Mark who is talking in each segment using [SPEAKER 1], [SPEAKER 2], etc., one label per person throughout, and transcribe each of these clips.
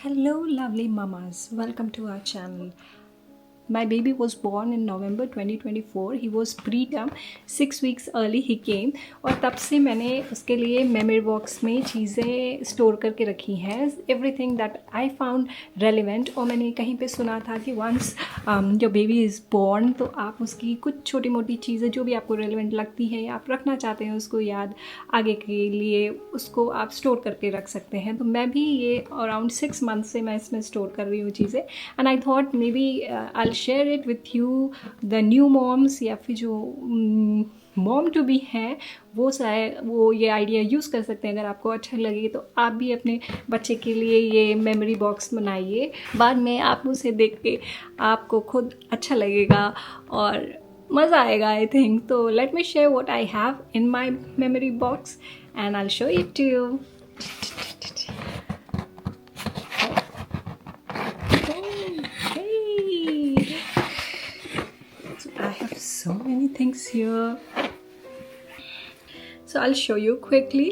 [SPEAKER 1] Hello, lovely mamas. Welcome to our channel. My baby was born in November 2024. He was preterm. 6 weeks early he came. और तब से मैंने उसके लिए memory box में चीज़ें स्टोर करके रखी हैं. Everything that I found relevant. और मैंने कहीं पे सुना था कि वंस जो बेबी इज़ बॉर्न तो आप उसकी कुछ छोटी मोटी चीज़ें जो भी आपको रेलिवेंट लगती हैं या आप रखना चाहते हैं उसको याद आगे के लिए उसको आप स्टोर करके रख सकते हैं. तो मैं भी ये अराउंड 6 मंथ से मैं इसमें स्टोर कर रही हूँ चीज़ें. And I thought maybe I share it with you the new moms या फिर जो मॉम टू बी हैं वो ये आइडिया यूज़ कर सकते हैं. अगर आपको अच्छा लगे तो आप भी अपने बच्चे के लिए ये मेमोरी बॉक्स बनाइए. बाद में आप उसे देख के आपको खुद अच्छा लगेगा और मज़ा आएगा आई थिंक. तो let me share what I have in my memory box and I will show it to you. I have so many things here. So I'll show you quickly.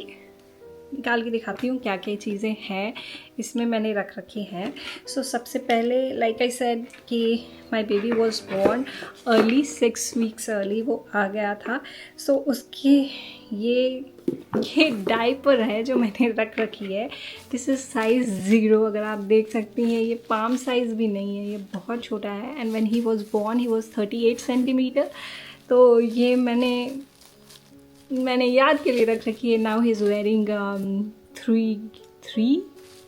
[SPEAKER 1] निकाल के दिखाती हूँ क्या क्या चीज़ें हैं इसमें मैंने रख रखी हैं. सो सबसे पहले लाइक आई सेड कि my baby was born early 6 weeks early वो आ गया था. सो उसकी ये डायपर है जो मैंने रख रखी है. This is size 0. अगर आप देख सकती हैं ये पाम साइज़ भी नहीं है, ये बहुत छोटा है. And when he was born he was 38 centimetre. तो ये मैंने याद के लिए रख रखी है. Now he is wearing 3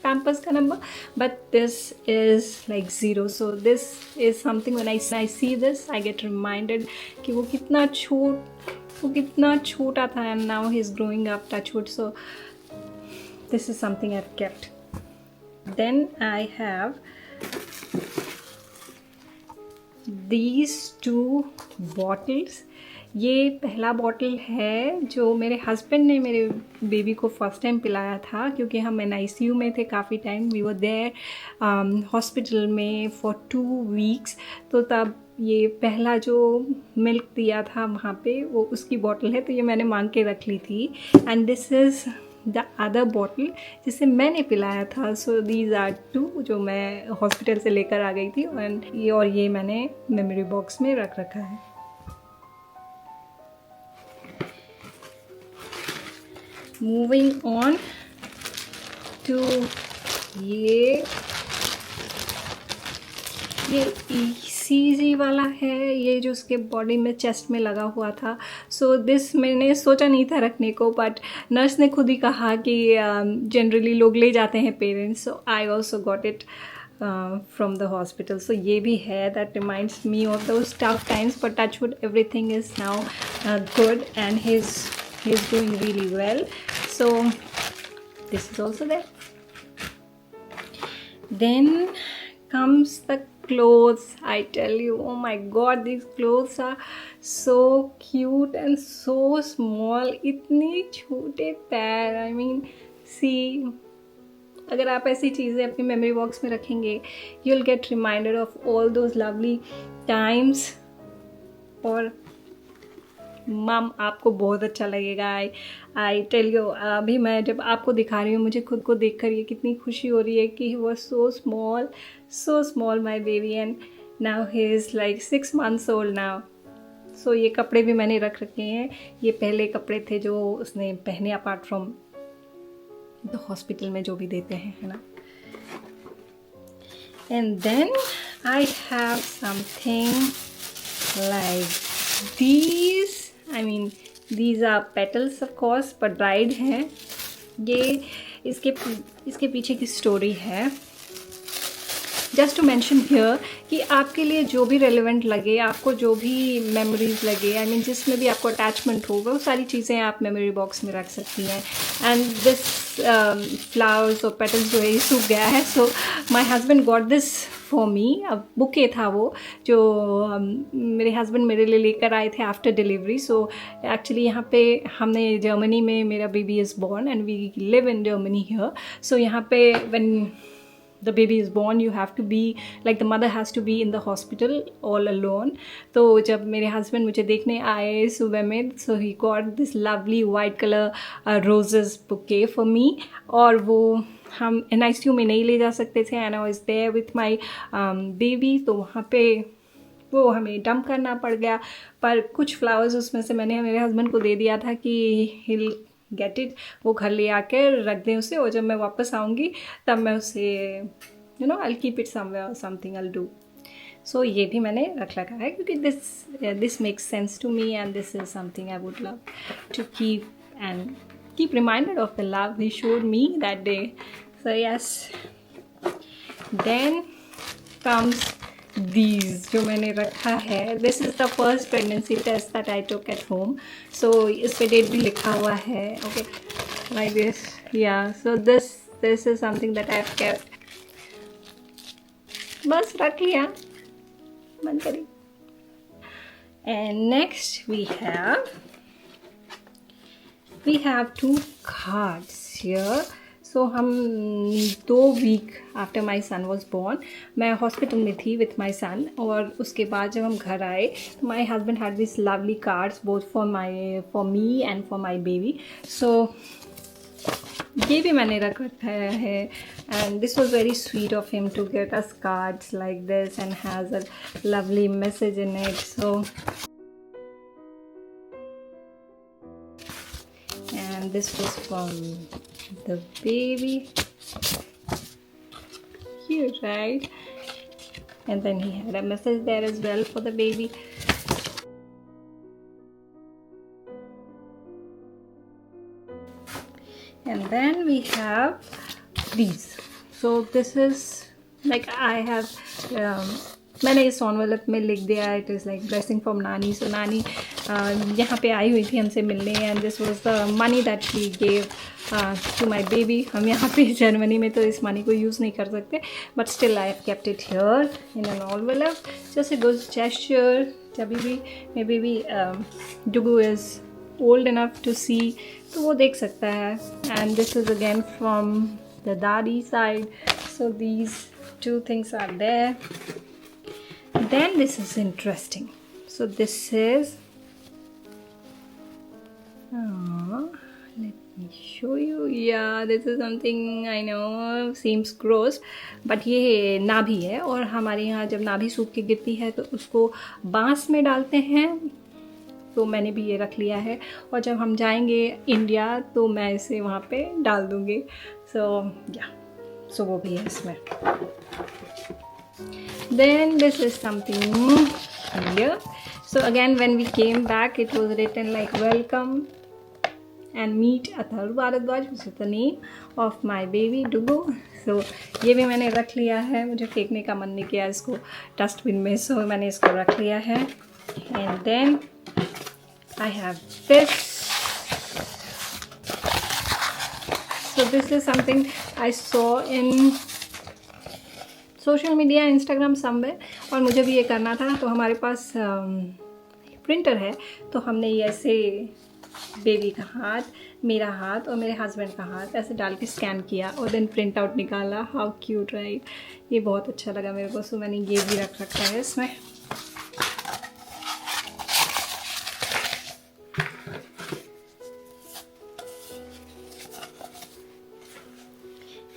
[SPEAKER 1] Pampers का number, but this is like 0. So this is something when I see this I get reminded कि वो कितना छोटा था. And now he is growing up, touch wood. So this is something I have kept. Then I have these 2 bottles. ये पहला bottle है जो मेरे हस्बैंड ने मेरे बेबी को फर्स्ट टाइम पिलाया था क्योंकि हम NICU में थे काफ़ी time. We were there hospital में फॉर 2 वीक्स. तो तब ये पहला जो मिल्क दिया था वहाँ पे वो उसकी बॉटल है. तो ये मैंने मांग के रख ली थी. And this is the other bottle जिसे मैंने पिलाया था. सो दीज आर 2 जो मैं हॉस्पिटल से लेकर आ गई थी. एंड ये मैंने मेमोरी बॉक्स में रख रखा है. मूविंग ऑन टू ये ECG वाला है, ये जो उसके बॉडी में चेस्ट में लगा हुआ था. सो दिस मैंने सोचा नहीं था रखने को, बट नर्स ने खुद ही कहा कि जनरली लोग ले जाते हैं parents. So I also got it from the hospital. सो ये भी है. That reminds me of those tough times, but touch wood everything is now good and he is doing really well. So this is also there. Then comes the clothes. I tell you, oh my god, these clothes are so cute and so small. इतने छोटे पैर. I mean, see, अगर आप ऐसी चीज़ें अपनी memory box में रखेंगे you'll get reminded of all those lovely times. और मम आपको बहुत अच्छा लगेगा. आई टेल यू, अभी मैं जब आपको दिखा रही हूँ मुझे खुद को देखकर ये कितनी खुशी हो रही है कि he was so small my baby. And now he is like 6 months old now. So ये कपड़े भी मैंने रख रखे हैं. ये पहले कपड़े थे जो उसने पहने अपार्ट फ्रॉम द हॉस्पिटल में जो भी देते हैं, है ना. And then I have something like these. I mean, these are petals of course, but dried हैं. ये इसके पीछे की स्टोरी है. जस्ट टू मैंशन हियर कि आपके लिए जो भी रेलिवेंट लगे, आपको जो भी मेमोरीज लगे, आई मीन जिसमें भी आपको अटैचमेंट होगा वो सारी चीज़ें आप मेमोरी बॉक्स में रख सकती हैं. एंड दिस फ्लावर्स और पेटल्स जो है ये सूख गया है. So my husband got this for me. अब बुके था वो जो मेरे हस्बैंड मेरे लिए लेकर आए थे आफ्टर डिलीवरी. सो एक्चुअली यहाँ पे हमने जर्मनी में मेरा baby is born and we live in Germany here. So यहाँ पे when the baby is born you have to be like the mother has to be in the hospital all alone. तो जब मेरे husband मुझे देखने आए सुबह में, so he got this lovely white color roses bouquet for me. और वो हम NICU में नहीं ले जा सकते थे and I was there with my baby, तो वहाँ पे वो हमें डंप करना पड़ गया। पर कुछ फ्लावर्स उसमें से मैंने मेरे हस्बैंड को दे दिया था कि हिल गेट इट, वो घर ले आके रख दें उसे, और जब मैं वापस आऊँगी तब मैं उसे आई कीप इट समवेयर और समथिंग आई डू। सो ये भी मैंने रख रखा है क्योंकि this makes sense to me and this is something I would love to keep and keep reminded of the love he showed me that day. So yes, then comes these जो मैंने रखा है। This is the first pregnancy test that I took at home. So इस पे date भी लिखा हुआ है, ओके, लाइक दिस, या so this is something that I have kept. बस रख लिया, बंद करी। And next we have 2 cards here. So हम 2 week after my son was born, मैं हॉस्पिटल में थी विथ माई सन, और उसके बाद जब हम घर आए तो my husband had this lovely cards both for me and for my baby. So ये भी मैंने रख रखा है and this was very sweet of him to get us cards like this and has a lovely message in it. So and this was from the baby here, right? And then he had a message there as well for the baby. And then we have these. So this is like I have मैंने इस envelope में लिख दिया it is like blessing from नानी। सो नानी यहाँ पे आई हुई थी हमसे मिलने and this was the money that she gave to my baby. हम यहाँ पे जर्मनी में तो इस मनी को यूज़ नहीं कर सकते, but still I have kept it here in an envelope just a good gesture. जब भी my baby Dugu is old enough to see तो वो देख सकता है। And this is again from the दादी side. So these 2 things are there. Then this is interesting. So this is let me show you. Yeah, this is something I know seems gross, but ये नाभि है, और हमारे यहाँ जब नाभि सूख के गिरती है तो उसको बांस में डालते हैं। तो मैंने भी ये रख लिया है, और जब हम जाएंगे इंडिया तो मैं इसे वहाँ पे डाल दूँगी। सो वो भी है इसमें। Then this is something here. So again when we came back it was written like welcome and meet Atharv Bharadwaj, which is the name of my baby Dugu. So ये भी मैंने रख लिया है, मुझे फेंकने का मन नहीं किया इसको डस्टबिन में, सो मैंने इसको रख लिया है। And then I have this. So this is something I saw in social media, Instagram somewhere, और मुझे भी ये करना था। तो हमारे पास प्रिंटर है, तो हमने ये ऐसे बेबी का हाथ, मेरा हाथ और मेरे हस्बैंड का हाथ ऐसे डाल के स्कैन किया और देन प्रिंट आउट निकाला। How cute, right? ये बहुत अच्छा लगा मेरे को, सो मैंने ये भी रख रखा है इसमें।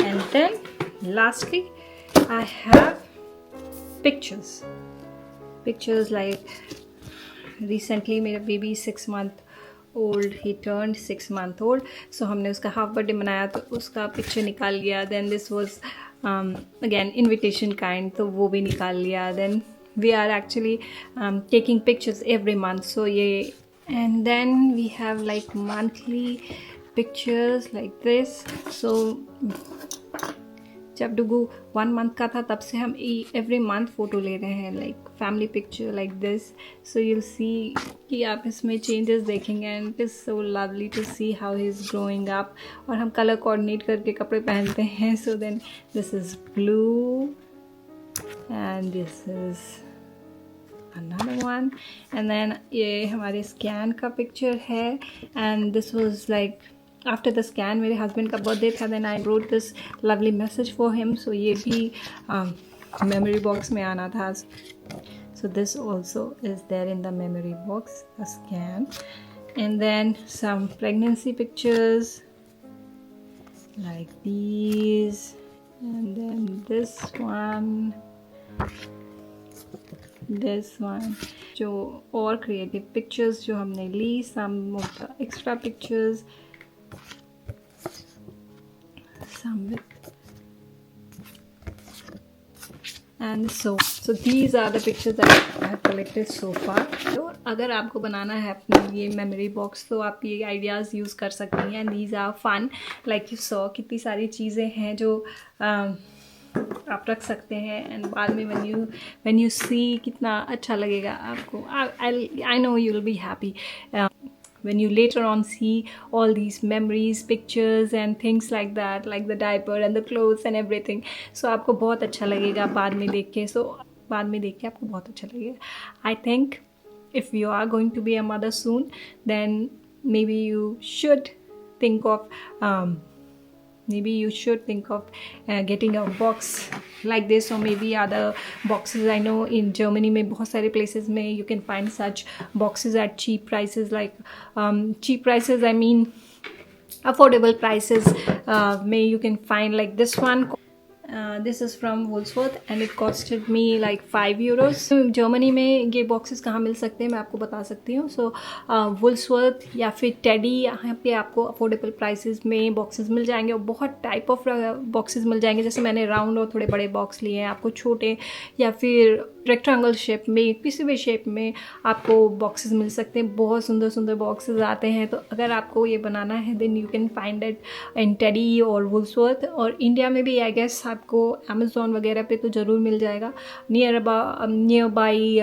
[SPEAKER 1] And then lastly I have pictures like recently मेरा baby 6 month old, he turned 6 month old, so हमने उसका हाफ बर्थडे मनाया तो उसका पिक्चर निकाल लिया। then this was again invitation kind, तो वो भी निकाल लिया। then we are actually taking pictures every month, so ये, and then we have like monthly pictures like this. so जब डुगू 1 month का था तब से हम एवरी मंथ फ़ोटो ले रहे हैं, like family picture like this. So you'll see कि आप इसमें चेंजेस देखेंगे and it is so lovely to see how he is growing up. और हम कलर कोऑर्डिनेट करके कपड़े पहनते हैं। So then this is blue and this is another one, and then ये हमारे स्कैन का पिक्चर है। And this was like after the scan मेरे हस्बैंड का बर्थडे था, then I wrote this lovely message for him. So ये भी मेमोरी बॉक्स में आना था। So this also is there in the memory box, a scan, and then some pregnancy pictures like these, and then this one, जो और creative pictures जो हमने ली, some of the extra pictures, some with, and so these are the pictures that I have collected so far. तो अगर आपको बनाना है अपनी ये मेमोरी बॉक्स तो आप ये आइडियाज़ यूज़ कर सकती हैं. And these are fun, like you saw कितनी सारी चीज़ें हैं जो आप रख सकते हैं. एंड बाद में when you see कितना अच्छा लगेगा आपको. I know you will be happy when you later on see all these memories, pictures and things like that, like the diaper and the clothes and everything. So आपको बहुत अच्छा लगेगा बाद में देख के. बाद में देख के आपको बहुत अच्छा लगेगा. I think if you are going to be a mother soon, then maybe you should think of getting a box like this, or maybe other boxes. I know in Germany में बहुत सारे places में you can find such boxes at cheap prices, like cheap prices, I mean affordable prices. May you can find like this one. This is from Woolworth and it costed me like 5 euros. Germany में ये boxes कहाँ मिल सकते हैं मैं आपको बता सकती हूँ. सो Woolworth या फिर टेडी, यहाँ पे आपको अफोर्डेबल प्राइसेस में बॉक्सेस मिल जाएंगे. और बहुत टाइप ऑफ बॉक्सेस मिल जाएंगे. जैसे मैंने राउंड और थोड़े बड़े बॉक्स लिए हैं. आपको छोटे या फिर रेक्टेंगल शेप में, किसी भी शेप में आपको बॉक्सेस मिल सकते हैं. बहुत सुंदर सुंदर बॉक्सेस आते हैं. तो अगर आपको ये बनाना है then you can find it in Teddy और वुल्सवर्थ. और इंडिया में भी आई गेस आपको अमेज़ॉन वगैरह पे तो ज़रूर मिल जाएगा. नियर बाई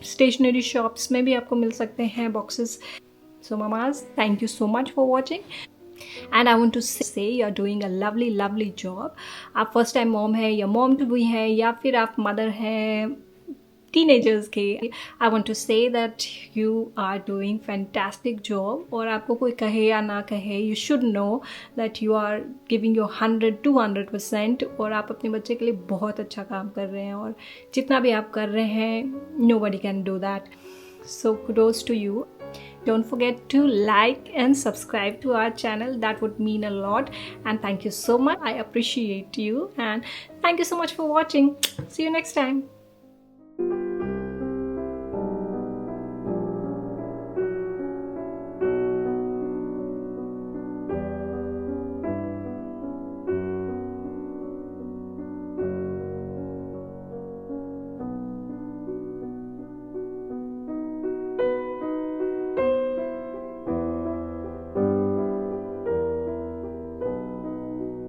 [SPEAKER 1] स्टेशनरी शॉप्स में भी आपको मिल सकते हैं boxes. So mamas, thank you so much for watching. And I want to say you are doing a lovely job. आप फर्स्ट टाइम मॉम है या मॉम टू बी है या फिर आप मदर हैं टीनेजर्स के, I want to say that you are doing fantastic job. और आपको कोई कहे या ना कहे, you should know that you are giving your 100-200%. और आप अपने बच्चे के लिए बहुत अच्छा काम कर रहे हैं. और जितना भी आप कर रहे हैं, nobody can do that. So kudos to you. Don't forget to like and subscribe to our channel. That would mean a lot. And thank you so much. I appreciate you. And thank you so much for watching. See you next time.